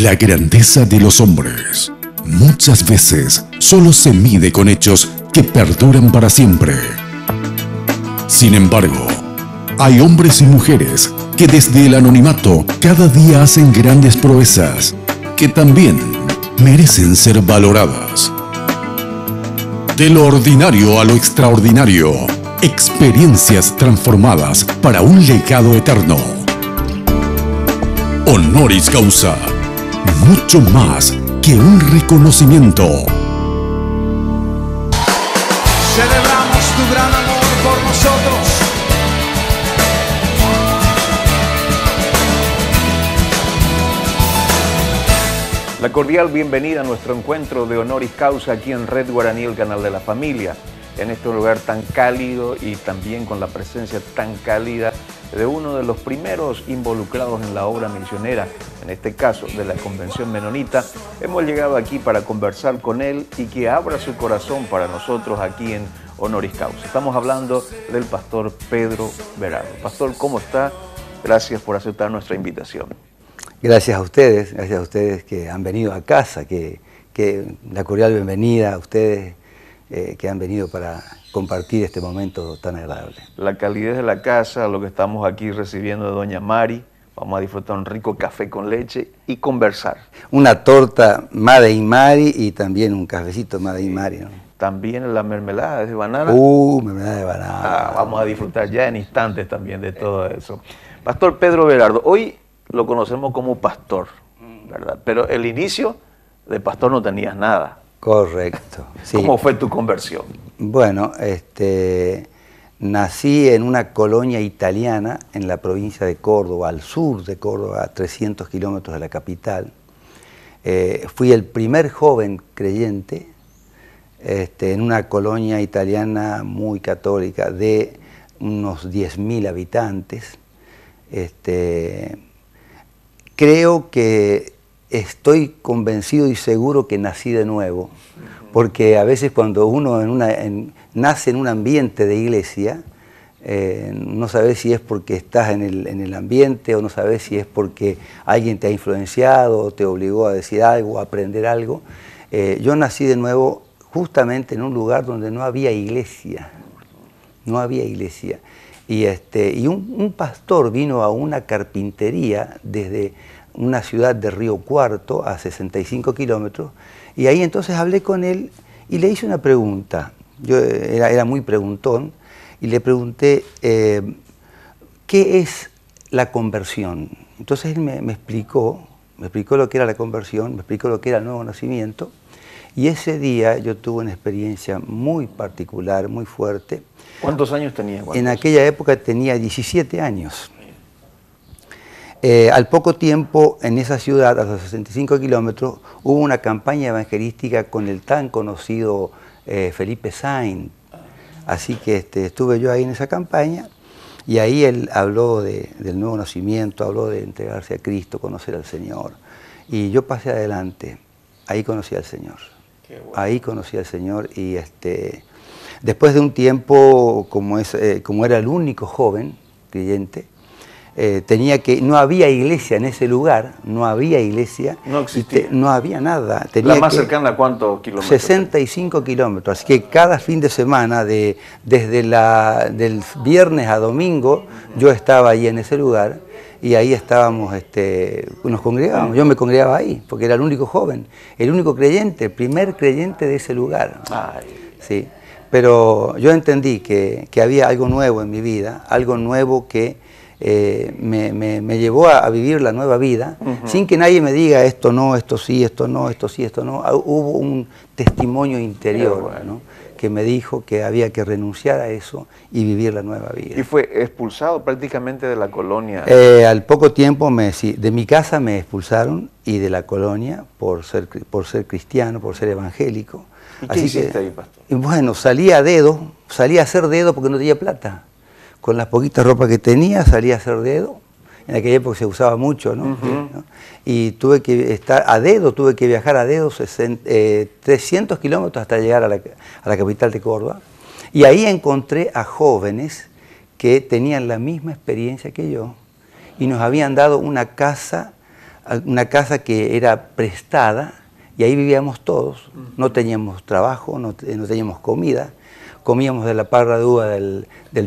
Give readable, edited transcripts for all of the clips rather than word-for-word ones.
La grandeza de los hombres muchas veces solo se mide con hechos que perduran para siempre. Sin embargo, hay hombres y mujeres que desde el anonimato cada día hacen grandes proezas que también merecen ser valoradas. De lo ordinario a lo extraordinario, experiencias transformadas para un legado eterno. Honoris Causa, mucho más que un reconocimiento. Celebramos tu gran amor por nosotros. La cordial bienvenida a nuestro encuentro de Honoris Causa aquí en Red Guaraní, el canal de la familia, en este lugar tan cálido y también con la presencia tan cálida de uno de los primeros involucrados en la obra misionera, en este caso de la Convención Menonita. Hemos llegado aquí para conversar con él y que abra su corazón para nosotros aquí en Honoris Causa. Estamos hablando del pastor Pedro Berardo. Pastor, ¿cómo está? Gracias por aceptar nuestra invitación. Gracias a ustedes que han venido a casa, que la cordial bienvenida a ustedes que han venido para compartir este momento tan agradable. La calidez de la casa, lo que estamos aquí recibiendo de doña Mari, vamos a disfrutar un rico café con leche y conversar. Una torta Made in Mari y también un cafecito Made in Mari, ¿no? También la mermelada de banana. Mermelada de banana. Vamos a disfrutar ya en instantes también de todo eso. Pastor Pedro Berardo, hoy lo conocemos como pastor, ¿verdad? Pero el inicio de pastor no tenías nada. Correcto. Sí. ¿Cómo fue tu conversión? Bueno, nací en una colonia italiana en la provincia de Córdoba, al sur de Córdoba, a 300 kilómetros de la capital. Fui el primer joven creyente en una colonia italiana muy católica de unos 10.000 habitantes. Creo que estoy convencido y seguro que nací de nuevo, porque a veces cuando uno nace en un ambiente de iglesia, no sabes si es porque estás en el ambiente o no sabes si es porque alguien te ha influenciado o te obligó a decir algo, a aprender algo. Yo nací de nuevo justamente en un lugar donde no había iglesia, no había iglesia. Y un pastor vino a una carpintería desde una ciudad de Río Cuarto a 65 kilómetros, y ahí entonces hablé con él y le hice una pregunta. Yo era muy preguntón y le pregunté ¿qué es la conversión? Entonces él me explicó lo que era la conversión, me explicó lo que era el nuevo nacimiento, y ese día yo tuve una experiencia muy particular, muy fuerte. ¿Cuántos años tenías? En aquella época tenía 17 años. Al poco tiempo, en esa ciudad, a los 65 kilómetros, hubo una campaña evangelística con el tan conocido Felipe Sainz. Así que estuve yo ahí en esa campaña, y ahí él habló del nuevo nacimiento, habló de entregarse a Cristo, conocer al Señor. Y yo pasé adelante, ahí conocí al Señor. Qué bueno. Ahí conocí al Señor, y después de un tiempo, como era el único joven creyente, no había iglesia en ese lugar, no había iglesia. No existía. No había nada. ¿La más cercana a cuántos kilómetros? 65 kilómetros, así que cada fin de semana, desde del viernes a domingo, yo estaba ahí en ese lugar, y ahí estábamos, nos congregábamos, yo me congregaba ahí, porque era el único joven, el único creyente, el primer creyente de ese lugar. Ay. Sí. Pero yo entendí que había algo nuevo en mi vida, algo nuevo que me llevó a vivir la nueva vida, sin que nadie me diga esto no, esto sí, esto no, esto sí, esto no. Hubo un testimonio interior, bueno, ¿no?, que me dijo que había que renunciar a eso y vivir la nueva vida. ¿Y fue expulsado prácticamente de la colonia? Al poco tiempo de mi casa me expulsaron, y de la colonia por ser cristiano, por ser evangélico. ¿Y qué hiciste ahí, pastor? Bueno, salí a hacer dedo porque no tenía plata. Con las poquitas ropas que tenía salí a hacer dedo. En aquella época se usaba mucho, ¿no? ¿No? Y tuve que viajar a dedo 300 kilómetros hasta llegar a la capital de Córdoba. Y ahí encontré a jóvenes que tenían la misma experiencia que yo, y nos habían dado una casa una casa que era prestada y ahí vivíamos todos. No teníamos trabajo, no teníamos comida. Comíamos de la parra de uva del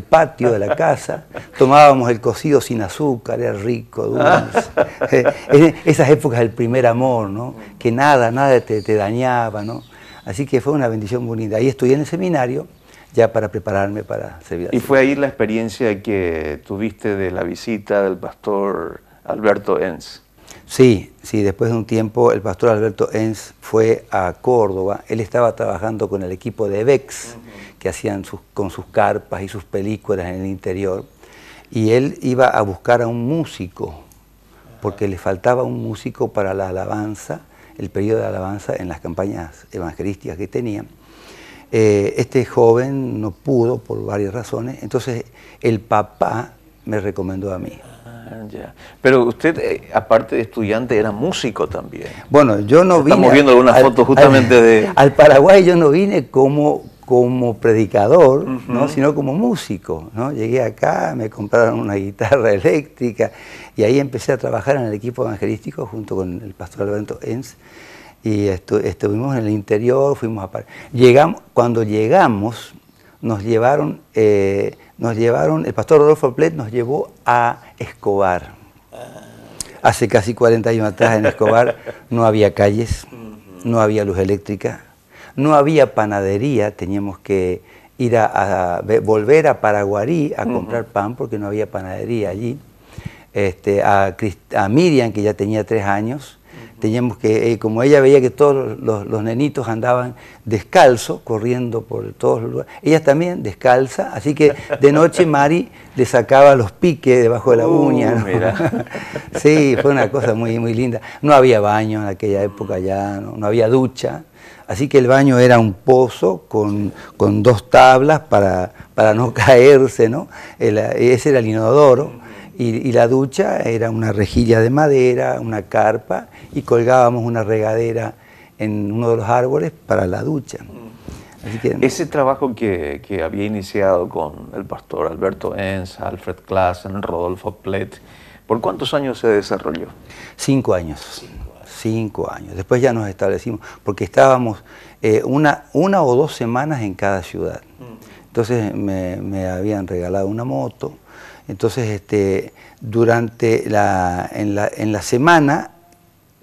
patio de la casa, tomábamos el cocido sin azúcar, era rico, dulce. Esas épocas del primer amor, ¿no? Que nada te dañaba, ¿no? Así que fue una bendición muy linda. Ahí estudié en el seminario, ya para prepararme para servir. ¿Y fue ahí la experiencia que tuviste de la visita del pastor Alberto Enns? Sí, después de un tiempo el pastor Alberto Enns fue a Córdoba. Él estaba trabajando con el equipo de Vex, que hacían con sus carpas y sus películas en el interior. Y él iba a buscar a un músico, porque le faltaba un músico para la alabanza, el periodo de alabanza en las campañas evangelísticas que tenían. Este joven no pudo por varias razones, entonces el papá me recomendó a mí. Ya. Pero usted, aparte de estudiante, era músico también. Bueno, yo no vine... Estamos viendo algunas fotos justamente de... Al Paraguay yo no vine como predicador, ¿no? Sino como músico, ¿no? Llegué acá, me compraron una guitarra eléctrica y ahí empecé a trabajar en el equipo evangelístico junto con el pastor Alberto Enns y estuvimos en el interior, fuimos a... Cuando llegamos, nos llevaron, el pastor Rodolfo Plet nos llevó a Escobar. Hace casi 40 años atrás en Escobar no había calles, no había luz eléctrica, no había panadería, teníamos que ir volver a Paraguarí a comprar pan porque no había panadería allí. A Miriam, que ya tenía 3 años, teníamos que, como ella veía que todos los nenitos andaban descalzos, corriendo por todos los lugares, ella también descalza, así que de noche Mari le sacaba los piques debajo de la uña, ¿no? Mira. Sí, fue una cosa muy, muy linda. No había baño en aquella época ya, no había ducha, así que el baño era un pozo con 2 tablas para no caerse, ¿no? Ese era el inodoro. Y la ducha era una rejilla de madera, una carpa, y colgábamos una regadera en uno de los árboles para la ducha. Así que, ese trabajo que había iniciado con el pastor Alberto Enns, Alfred Klassen, Rodolfo Plet, ¿por cuántos años se desarrolló? 5 años. 5 años. Después ya nos establecimos, porque estábamos una o 2 semanas en cada ciudad. Entonces me habían regalado una moto. Entonces, en la semana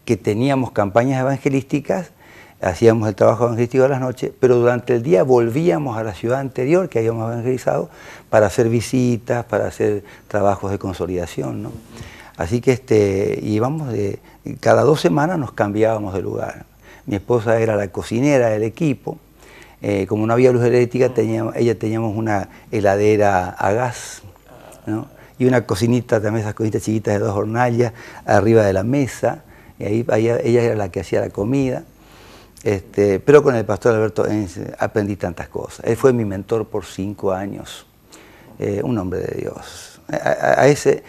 que teníamos campañas evangelísticas, hacíamos el trabajo evangelístico a las noches, pero durante el día volvíamos a la ciudad anterior que habíamos evangelizado para hacer visitas, para hacer trabajos de consolidación, ¿no? Así que íbamos cada 2 semanas nos cambiábamos de lugar. Mi esposa era la cocinera del equipo. Como no había luz eléctrica, teníamos una heladera a gas, ¿no? Y una cocinita, también esas cocinitas chiquitas de 2 hornallas arriba de la mesa, y ahí ella era la que hacía la comida. Pero con el pastor Alberto Enns aprendí tantas cosas. Él fue mi mentor por 5 años, un hombre de Dios. A ese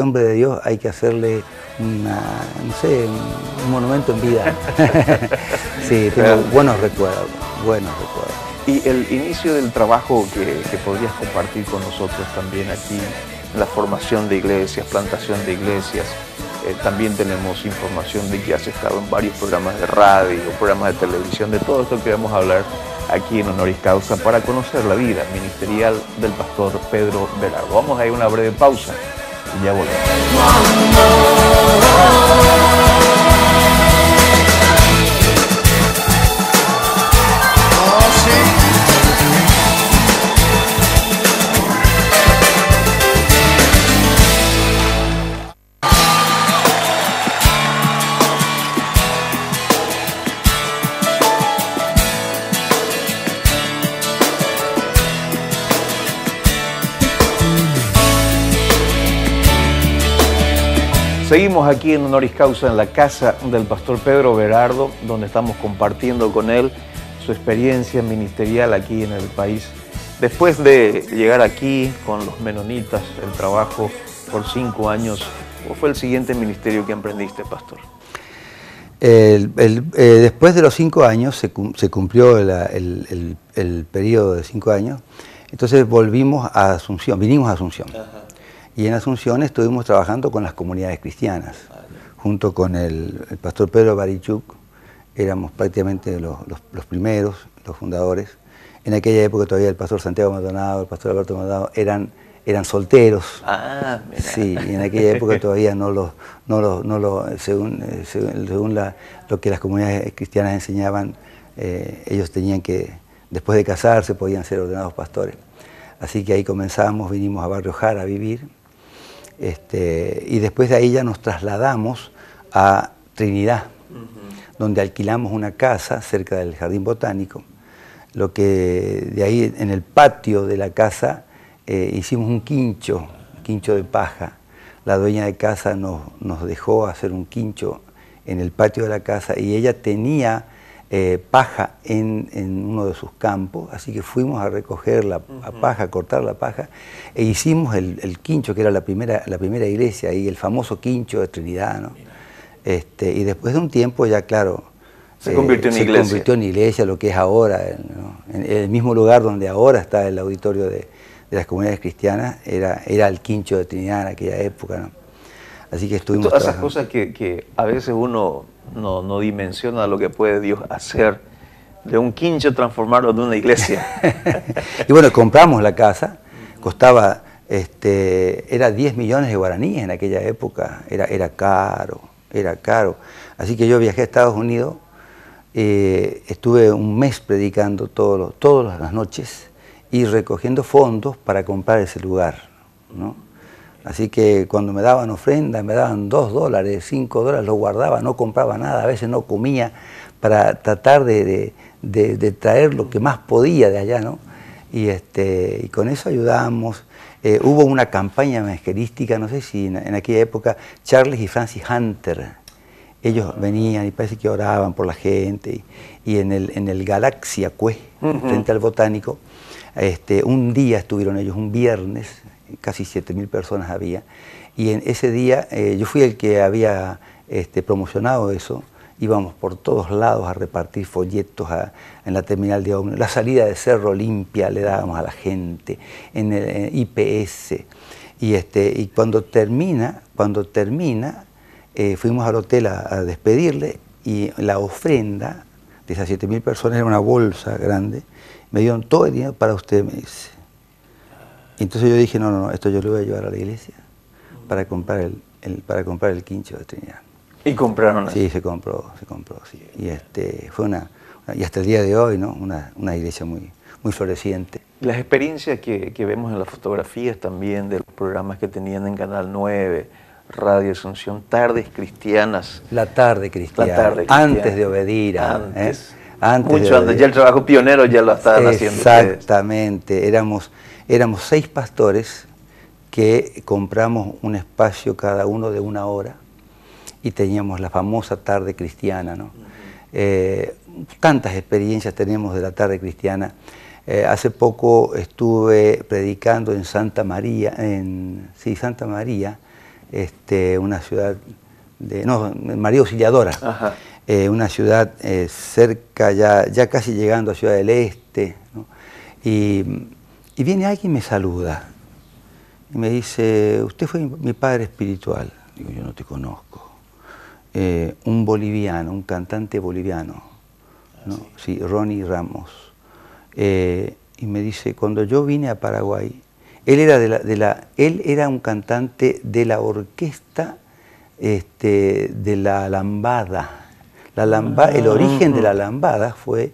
hombre de Dios hay que hacerle un monumento en vida. Sí, tengo buenos recuerdos. Y el inicio del trabajo que podrías compartir con nosotros también aquí, la formación de iglesias, plantación de iglesias, también tenemos información de que has estado en varios programas de radio, programas de televisión, de todo esto que vamos a hablar aquí en Honoris Causa para conocer la vida ministerial del pastor Pedro Berardo. Vamos a ir a una breve pausa y ya volvemos. Seguimos aquí en Honoris Causa en la casa del pastor Pedro Berardo, donde estamos compartiendo con él su experiencia ministerial aquí en el país. Después de llegar aquí con los menonitas, el trabajo por 5 años, ¿cuál fue el siguiente ministerio que emprendiste, pastor? Después de los 5 años, se cumplió el periodo de 5 años, entonces vinimos a Asunción. Ajá. Y en Asunción estuvimos trabajando con las comunidades cristianas, junto con el pastor Pedro Barichuk, éramos prácticamente los primeros, los fundadores. En aquella época todavía el pastor Santiago Maldonado, el pastor Alberto Maldonado eran solteros. Ah, mira. Sí, y en aquella época todavía según lo que las comunidades cristianas enseñaban, ellos tenían que, después de casarse, podían ser ordenados pastores. Así que ahí comenzamos, vinimos a Barrio Jara a vivir, y después de ahí ya nos trasladamos a Trinidad, donde alquilamos una casa cerca del Jardín Botánico. Lo que de ahí, en el patio de la casa, hicimos un quincho de paja. La dueña de casa nos dejó hacer un quincho en el patio de la casa y ella tenía paja en uno de sus campos, así que fuimos a recoger la paja, a cortar la paja, e hicimos el quincho, que era la primera iglesia, y el famoso quincho de Trinidad, ¿no? Y después de un tiempo ya, claro, se convirtió en iglesia, lo que es ahora, ¿no? En el mismo lugar donde ahora está el auditorio de las comunidades cristianas, era el quincho de Trinidad en aquella época, ¿no? Así que estuvimos todas esas cosas que a veces uno no dimensiona lo que puede Dios hacer, de un quincho transformarlo en una iglesia. Y bueno, compramos la casa, costaba, era 10 millones de guaraníes en aquella época, era caro. Así que yo viajé a Estados Unidos, estuve un mes predicando todas las noches y recogiendo fondos para comprar ese lugar, ¿no? Así que cuando me daban ofrendas, me daban $2, $5, lo guardaba, no compraba nada, a veces no comía, para tratar de traer lo que más podía de allá, ¿no? Y con eso ayudamos. Hubo una campaña evangelística, no sé si en aquella época, Charles y Francis Hunter, ellos venían y parece que oraban por la gente, y en el Galaxia Cue, frente al Botánico, un día estuvieron ellos, un viernes, casi 7.000 personas había, y en ese día yo fui el que había promocionado eso. Íbamos por todos lados a repartir folletos en la terminal de ómnibus, la salida de Cerro Limpia le dábamos a la gente, en el IPS, y cuando termina, fuimos al hotel a despedirle, y la ofrenda de esas 7.000 personas era una bolsa grande. Me dieron todo el dinero para usted, me dice. Y entonces yo dije, no, esto yo lo voy a llevar a la iglesia para comprar el quincho de Trinidad. ¿Y compraron? Sí, se compró, sí. Y fue y hasta el día de hoy, ¿no? Una iglesia muy floreciente. Las experiencias que vemos en las fotografías también de los programas que tenían en Canal 9, Radio Asunción, Tardes Cristianas. La tarde cristiana. Antes de Obedira. Antes. Mucho antes. Ya el trabajo pionero ya lo estaban haciendo ustedes. Exactamente. Éramos 6 pastores que compramos un espacio cada uno de 1 hora y teníamos la famosa tarde cristiana, ¿no? Tantas experiencias tenemos de la tarde cristiana. Hace poco estuve predicando en Santa María, Santa María, una ciudad María Auxiliadora, una ciudad cerca, ya casi llegando a Ciudad del Este, ¿no? Y viene alguien y me saluda y me dice, usted fue mi padre espiritual. Digo, yo no te conozco. Un boliviano, un cantante boliviano, ¿no? Sí, Ronnie Ramos. Y me dice, cuando yo vine a Paraguay, él era un cantante de la orquesta de la lambada. El origen de la lambada fue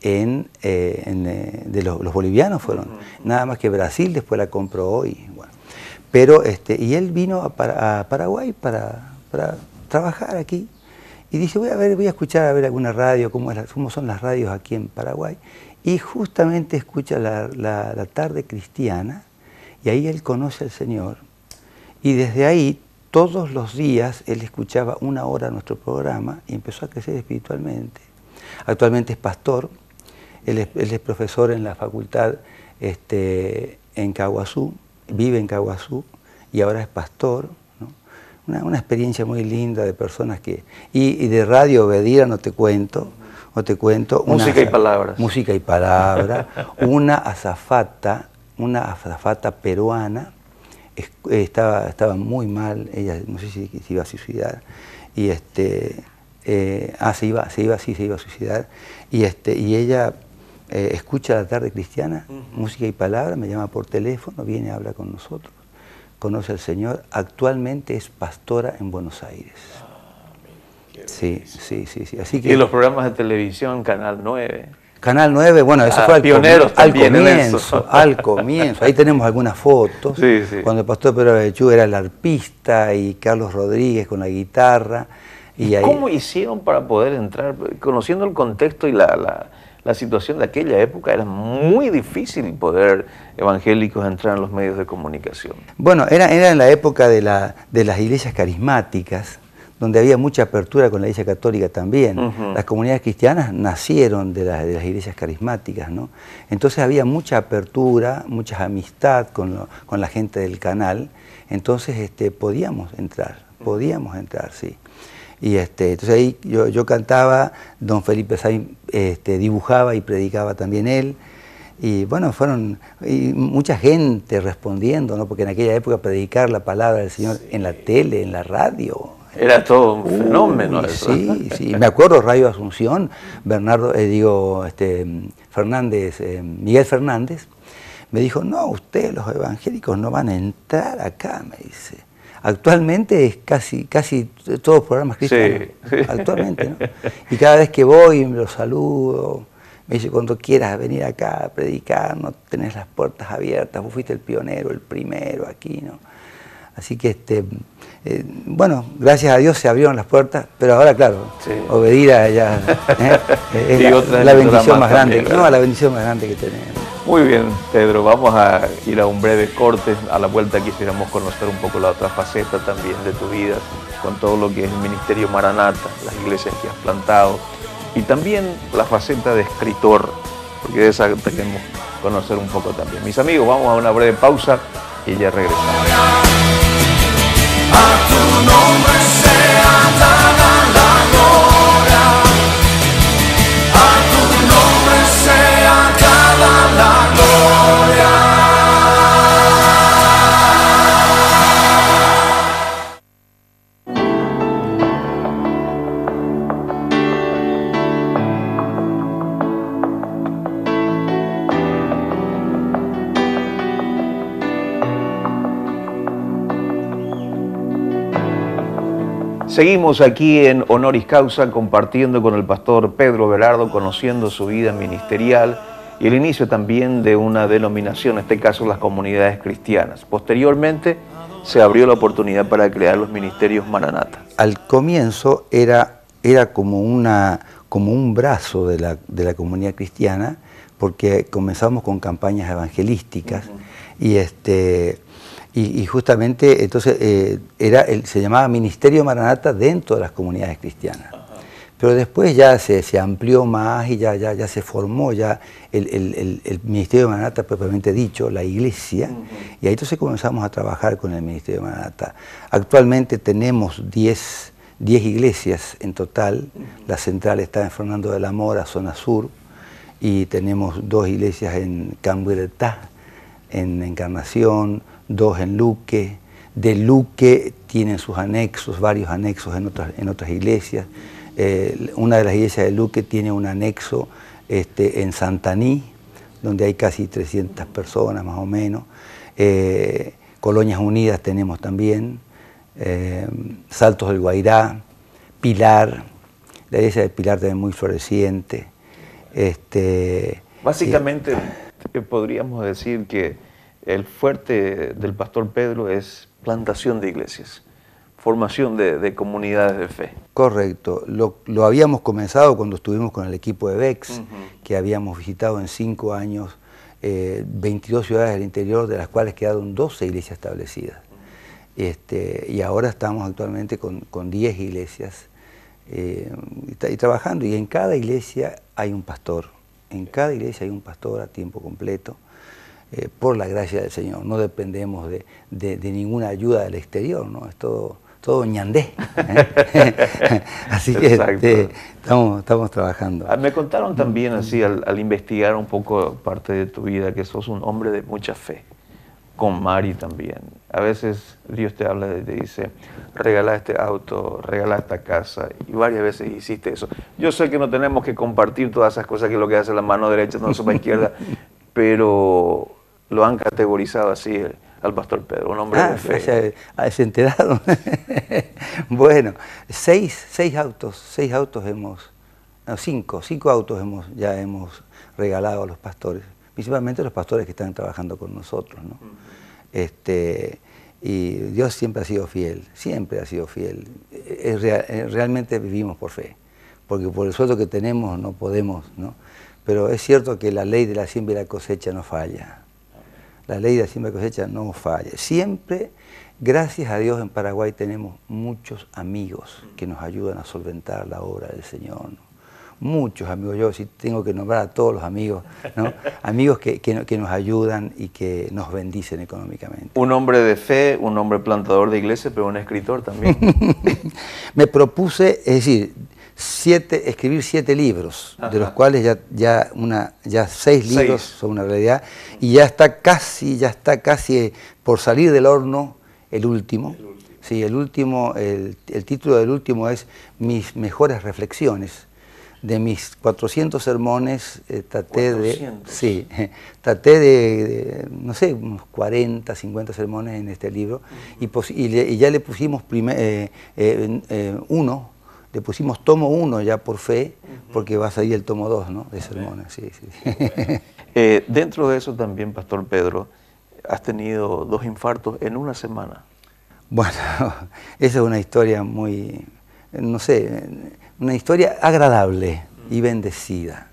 de los bolivianos fueron. Nada más que Brasil después la compró hoy. Bueno. Pero y él vino a Paraguay para trabajar aquí, y dice, voy a escuchar a ver alguna radio, cómo son las radios aquí en Paraguay, y justamente escucha la tarde cristiana, y ahí él conoce al Señor, y desde ahí todos los días él escuchaba 1 hora nuestro programa y empezó a crecer espiritualmente. Actualmente es pastor, él es profesor en la facultad en Caguazú, vive en Caguazú, y ahora es pastor. Una experiencia muy linda de personas y de Radio Obedira no te cuento. Música y palabras. Música y palabras. Una azafata peruana, estaba muy mal, ella no sé si se iba a suicidar, y se iba a suicidar, y ella escucha La Tarde Cristiana, música y palabra, me llama por teléfono, viene, habla con nosotros, conoce al Señor, actualmente es pastora en Buenos Aires. Sí. Así que, y los programas de televisión, Canal 9. Canal 9, bueno, eso fue pioneros al comienzo. Ahí tenemos algunas fotos, cuando el pastor Pedro Abechú era el arpista y Carlos Rodríguez con la guitarra. ¿Y ahí... ¿Cómo hicieron para poder entrar? Conociendo el contexto y la situación de aquella época, era muy difícil poder evangélicos entrar en los medios de comunicación. Bueno, era en la época de las iglesias carismáticas, donde había mucha apertura con la Iglesia Católica también. Las comunidades cristianas nacieron de las iglesias carismáticas, ¿no? Entonces había mucha apertura, mucha amistad con la gente del canal, entonces podíamos entrar, sí. Y entonces ahí yo cantaba, don Felipe Sainz dibujaba y predicaba también él, y bueno, y mucha gente respondiendo, ¿no? Porque en aquella época predicar la palabra del Señor en la tele, en la radio, era todo un fenómeno eso. Sí, me acuerdo Radio Asunción, Miguel Fernández, me dijo, no, ustedes los evangélicos no van a entrar acá, me dice. Actualmente es casi todos programas cristianos, actualmente, ¿no? Y cada vez que voy me los saludo, me dice, cuando quieras venir acá a predicar, no tenés las puertas abiertas, vos fuiste el pionero, el primero aquí, ¿no? Así que, bueno, gracias a Dios se abrieron las puertas, pero ahora, claro, obedir a ella es la bendición más grande, la bendición más grande que tenemos. Muy bien, Pedro, vamos a ir a un breve corte. A la vuelta quisiéramos conocer un poco la otra faceta también de tu vida, con todo lo que es el Ministerio Maranata, las iglesias que has plantado, y también la faceta de escritor, porque de esa queremos conocer un poco también. Mis amigos, vamos a una breve pausa y ya regresamos. A tu nombre sea dada la gloria, a tu nombre sea dada la gloria. Seguimos aquí en Honoris Causa compartiendo con el pastor Pedro Berardo, conociendo su vida ministerial y el inicio también de una denominación, en este caso las comunidades cristianas. Posteriormente se abrió la oportunidad para crear los ministerios Maranata. Al comienzo era como un brazo de la comunidad cristiana, porque comenzamos con campañas evangelísticas y justamente entonces se llamaba Ministerio Maranata dentro de las comunidades cristianas. Pero después ya se amplió más y ya se formó ya el Ministerio Maranata propiamente dicho, la iglesia, y ahí entonces comenzamos a trabajar con el Ministerio Maranata. Actualmente tenemos 10 iglesias en total, la central está en Fernando de la Mora, zona sur, y tenemos 2 iglesias en Camburetá, en Encarnación, 2 en Luque. De Luque tienen sus anexos, varios anexos en otras iglesias. Una de las iglesias de Luque tiene un anexo en Santaní, donde hay casi 300 personas más o menos. Colonias Unidas tenemos también, Saltos del Guairá, Pilar, la iglesia de Pilar también muy floreciente. Básicamente podríamos decir que el fuerte del pastor Pedro es plantación de iglesias, formación de comunidades de fe. Correcto. Lo habíamos comenzado cuando estuvimos con el equipo de VEX, que habíamos visitado en 5 años 22 ciudades del interior, de las cuales quedaron 12 iglesias establecidas. Y ahora estamos actualmente con 10 iglesias y trabajando. Y en cada iglesia hay un pastor. En cada iglesia hay un pastor a tiempo completo. Por la gracia del Señor, no dependemos de ninguna ayuda del exterior, ¿no? Es todo ñandé. Así que estamos trabajando. Me contaron también así, al investigar un poco parte de tu vida, que sos un hombre de mucha fe, con Mari también. A veces Dios te habla y te dice, regala este auto, regala esta casa, y varias veces hiciste eso. Yo sé que no tenemos que compartir todas esas cosas, que es lo que hace la mano derecha, no la izquierda, pero lo han categorizado así al pastor Pedro, un hombre de fe. ¿Se enteraron? Bueno, seis autos hemos, no, cinco autos ya hemos regalado a los pastores, principalmente los pastores que están trabajando con nosotros, ¿no? Y Dios siempre ha sido fiel, siempre ha sido fiel. Realmente vivimos por fe, porque por el sueldo que tenemos no podemos, ¿no? Pero es cierto que la ley de la siembra y la cosecha no falla. La ley de la siembra y la cosecha no falla. Siempre, gracias a Dios, en Paraguay tenemos muchos amigos que nos ayudan a solventar la obra del Señor, ¿no? Muchos amigos, yo sí tengo que nombrar a todos los amigos, ¿no? Amigos que nos ayudan y que nos bendicen económicamente. Un hombre de fe, un hombre plantador de iglesia, pero un escritor también. Me propuse, es decir, escribir 7 libros, ajá, de los cuales ya 6 libros son una realidad, y ya está casi por salir del horno el último. Sí, el título del último es Mis mejores reflexiones. De mis 400 sermones, traté de, no sé, unos 40, 50 sermones en este libro, y ya le pusimos le pusimos tomo 1 ya por fe, porque va a salir el tomo 2, ¿no?, de sermones. Sí. Dentro de eso también, Pastor Pedro, has tenido 2 infartos en una semana. Bueno, esa es una historia muy, no sé, una historia agradable y bendecida,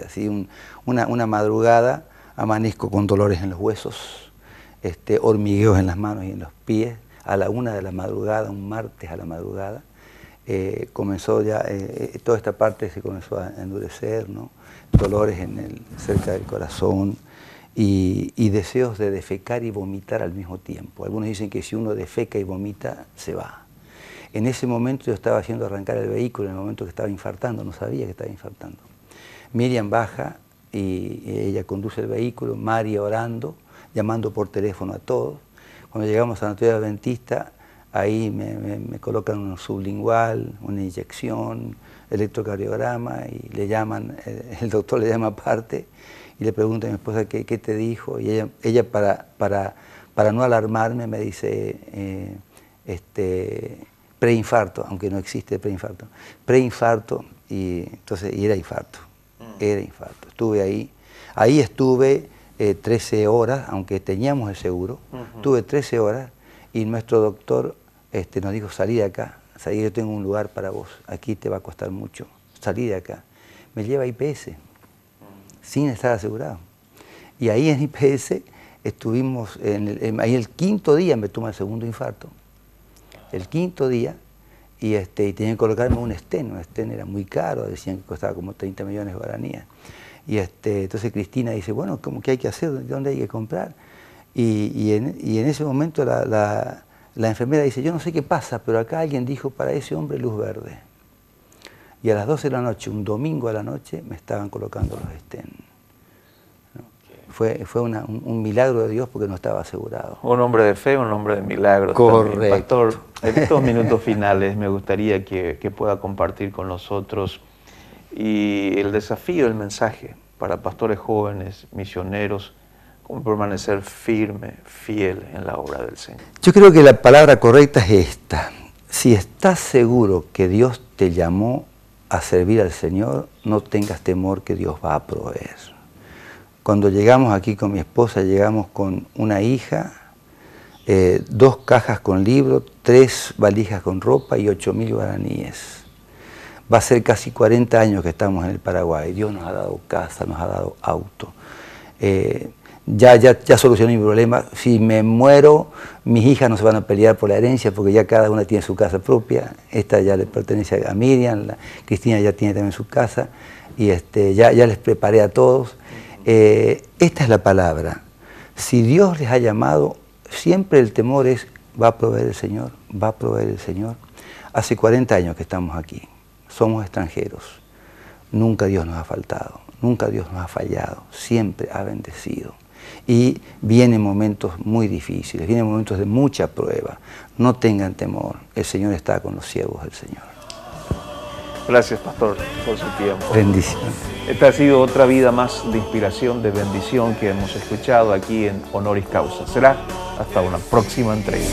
¿sí? Una madrugada amanezco con dolores en los huesos, hormigueos en las manos y en los pies, a la 1 de la madrugada, un martes a la madrugada, comenzó ya, toda esta parte se comenzó a endurecer, ¿no? Dolores cerca del corazón y deseos de defecar y vomitar al mismo tiempo. Algunos dicen que si uno defeca y vomita, se va. En ese momento yo estaba haciendo arrancar el vehículo, en el momento que estaba infartando, no sabía que estaba infartando. Miriam baja y ella conduce el vehículo, Mari orando, llamando por teléfono a todos. Cuando llegamos a Sanatorio Adventista, ahí me colocan un sublingual, una inyección, electrocardiograma, y le llaman, el doctor le llama aparte y le pregunta a mi esposa qué te dijo, y ella para no alarmarme me dice preinfarto, aunque no existe preinfarto, y era infarto, estuve ahí estuve 13 horas, aunque teníamos el seguro, tuve 13 horas, y nuestro doctor nos dijo, salí de acá, yo tengo un lugar para vos, aquí te va a costar mucho, salí de acá. Me lleva a IPS, sin estar asegurado. Y ahí en IPS estuvimos, ahí el 5.º día me toma el segundo infarto, el 5.º día, y tenían que colocarme un stent era muy caro, decían que costaba como 30 millones de guaraníes. Y entonces Cristina dice, bueno, ¿qué hay que hacer? ¿Dónde hay que comprar? Y en ese momento la enfermera dice, yo no sé qué pasa, pero acá alguien dijo para ese hombre luz verde. Y a las 12 de la noche, un domingo a la noche, me estaban colocando los stents, ¿no? Fue un milagro de Dios porque no estaba asegurado. Un hombre de fe, un hombre de milagros. Correcto. También. Pastor, en estos minutos finales me gustaría que pueda compartir con nosotros y el desafío, el mensaje para pastores jóvenes, misioneros, cómo permanecer firme, fiel en la obra del Señor. Yo creo que la palabra correcta es esta. Si estás seguro que Dios te llamó a servir al Señor, no tengas temor que Dios va a proveer. Cuando llegamos aquí con mi esposa, llegamos con una hija, 2 cajas con libros, 3 valijas con ropa y 8.000 guaraníes. Va a ser casi 40 años que estamos en el Paraguay. Dios nos ha dado casa, nos ha dado auto. Ya solucioné mi problema. Si me muero, mis hijas no se van a pelear por la herencia porque ya cada una tiene su casa propia. Esta ya le pertenece a Miriam, Cristina ya tiene también su casa, y ya les preparé a todos. Esta es la palabra. Si Dios les ha llamado, siempre el temor es, va a proveer el Señor, va a proveer el Señor. Hace 40 años que estamos aquí, somos extranjeros. Nunca Dios nos ha faltado, nunca Dios nos ha fallado, siempre ha bendecido. Y vienen momentos muy difíciles, vienen momentos de mucha prueba. No tengan temor, el Señor está con los siervos del Señor. Gracias, pastor, por su tiempo. Bendición. Esta ha sido otra vida más de inspiración, de bendición que hemos escuchado aquí en Honoris Causa. Será hasta una próxima entrega.